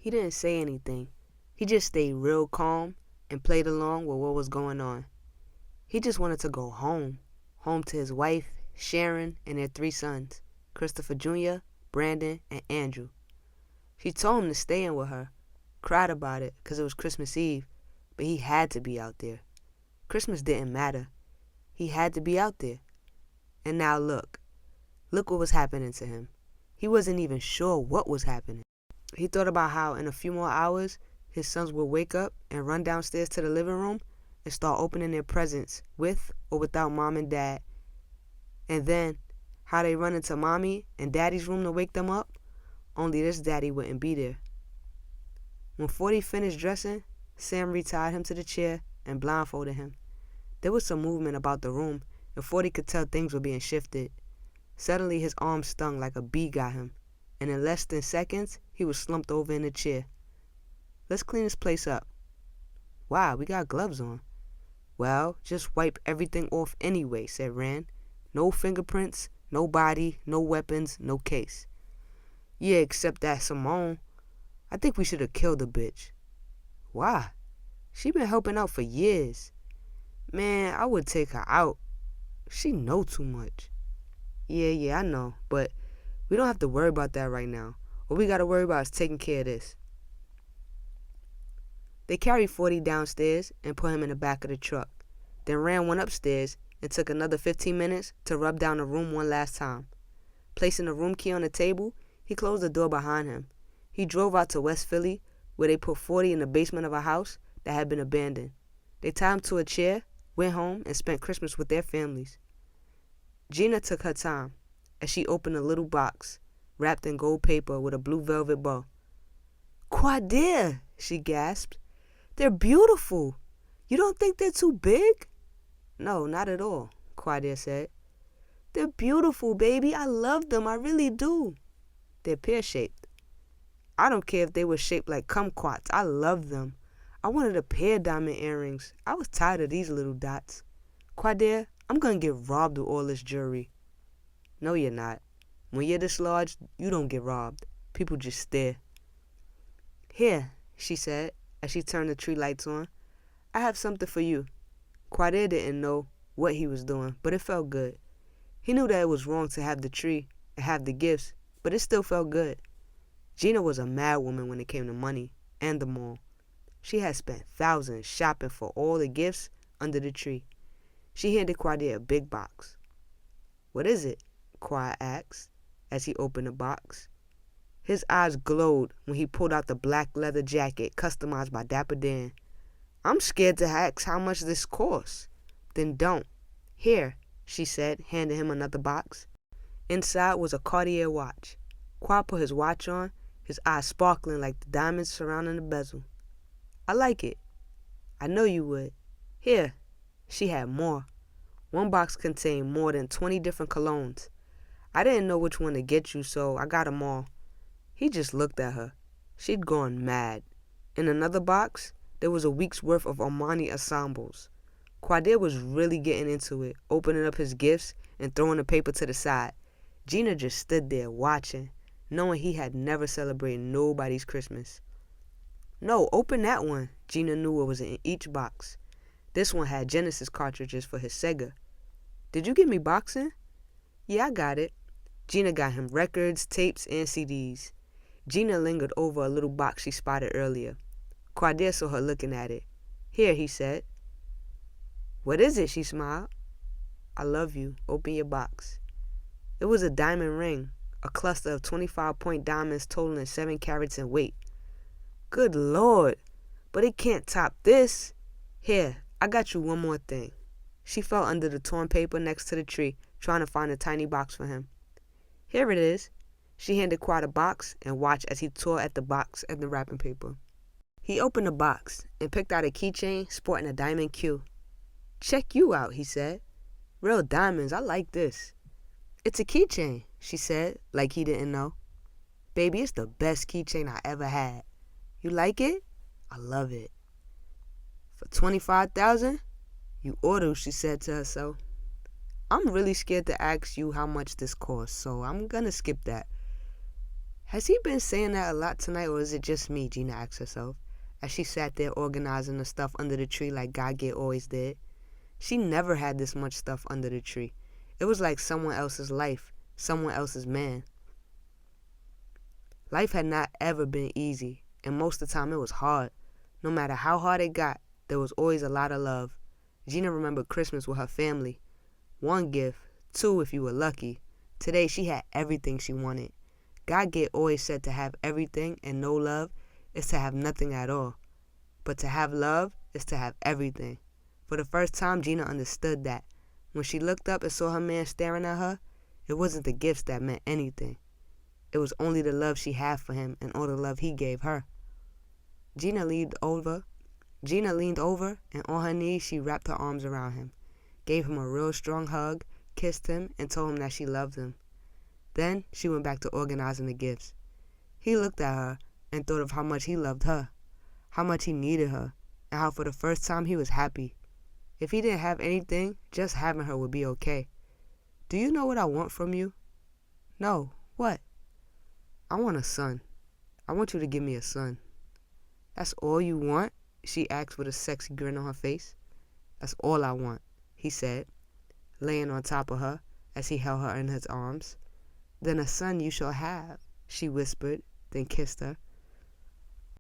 He didn't say anything. He just stayed real calm and played along with what was going on. He just wanted to go home. Home to his wife, Sharon, and their 3 sons, Christopher Jr., Brandon, and Andrew. She told him to stay in with her. Cried about it because it was Christmas Eve, but he had to be out there. Christmas didn't matter. He had to be out there. And now look what was happening to him. He wasn't even sure what was happening. He thought about how in a few more hours his sons would wake up and run downstairs to the living room and start opening their presents with or without mom and dad. And then how they run into mommy and daddy's room to wake them up, only this daddy wouldn't be there. When 40 finished dressing, Sam retied him to the chair and blindfolded him. There was some movement about the room, and 40 could tell things were being shifted. Suddenly his arm stung like a bee got him, and in less than seconds, he was slumped over in a chair. Let's clean this place up. Wow, we got gloves on. Well, just wipe everything off anyway, said Rand. No fingerprints, no body, no weapons, no case. Yeah, except that Simone. I think we should have killed the bitch. Why? She been helping out for years. Man, I would take her out. She know too much. Yeah, I know, but we don't have to worry about that right now. All we gotta worry about is taking care of this. They carried 40 downstairs and put him in the back of the truck. Then Rand went upstairs and took another 15 minutes to rub down the room one last time. Placing the room key on the table, he closed the door behind him. He drove out to West Philly, where they put 40 in the basement of a house that had been abandoned. They tied him to a chair, went home, and spent Christmas with their families. Gina took her time as she opened a little box wrapped in gold paper with a blue velvet bow. "Quadir," she gasped. "They're beautiful. You don't think they're too big?" "No, not at all," Quadir said. "They're beautiful, baby. I love them. I really do." "They're pear-shaped." "I don't care if they were shaped like kumquats. I love them. I wanted a pair of diamond earrings. I was tired of these little dots. Quadir, I'm gonna get robbed with all this jewelry." "No, you're not. When you're this large, you don't get robbed. People just stare." "Here," she said as she turned the tree lights on. "I have something for you." Quadir didn't know what he was doing, but it felt good. He knew that it was wrong to have the tree and have the gifts, but it still felt good. Gina was a mad woman when it came to money and the mall. She had spent thousands shopping for all the gifts under the tree. She handed Quadir a big box. "What is it?" Quad asked as he opened the box. His eyes glowed when he pulled out the black leather jacket customized by Dapper Dan. "I'm scared to ask how much this costs." "Then don't. Here," she said, handing him another box. Inside was a Cartier watch. Quad put his watch on, his eyes sparkling like the diamonds surrounding the bezel. "I like it." "I know you would. Here." She had more. One box contained more than 20 different colognes. "I didn't know which one to get you, so I got them all." He just looked at her. She'd gone mad. In another box, there was a week's worth of Armani ensembles. Quadir was really getting into it, opening up his gifts and throwing the paper to the side. Gina just stood there watching, knowing he had never celebrated nobody's Christmas. "No, open that one." Gina knew what was in each box. This one had Genesis cartridges for his Sega. "Did you get me boxing?" "Yeah, I got it." Gina got him records, tapes, and CDs. Gina lingered over a little box she spotted earlier. Quadir saw her looking at it. "Here," he said. "What is it?" She smiled. "I love you. Open your box." It was a diamond ring, a cluster of 25-point diamonds totaling 7 carats in weight. "Good Lord, but it can't top this." "Here, I got you one more thing." She felt under the torn paper next to the tree, trying to find a tiny box for him. "Here it is." She handed Quad a box and watched as he tore at the box and the wrapping paper. He opened the box and picked out a keychain sporting a diamond Q. "Check you out," he said. "Real diamonds, I like this." "It's a keychain," she said, like he didn't know. "Baby, it's the best keychain I ever had. You like it?" "I love it." "For 25,000? You oughta," she said to herself. "I'm really scared to ask you how much this costs, so I'm gonna skip that." Has he been saying that a lot tonight, or is it just me, Gina asked herself, as she sat there organizing the stuff under the tree like God always did. She never had this much stuff under the tree. It was like someone else's life, someone else's man. Life had not ever been easy, and most of the time it was hard. No matter how hard it got, there was always a lot of love. Gina remembered Christmas with her family. 1 gift, 2 if you were lucky. Today she had everything she wanted. God always said to have everything and no love is to have nothing at all. But to have love is to have everything. For the first time, Gina understood that. When she looked up and saw her man staring at her, it wasn't the gifts that meant anything. It was only the love she had for him and all the love he gave her. Gina leaned over, and on her knees she wrapped her arms around him, gave him a real strong hug, kissed him, and told him that she loved him. Then she went back to organizing the gifts. He looked at her and thought of how much he loved her, how much he needed her, and how for the first time he was happy. If he didn't have anything, just having her would be okay. Do you know what I want from you? No. What? I want a son. I want you to give me a son. That's all you want? She asked with a sexy grin on her face. That's all I want, he said, laying on top of her as he held her in his arms. Then a son you shall have, she whispered, then kissed her.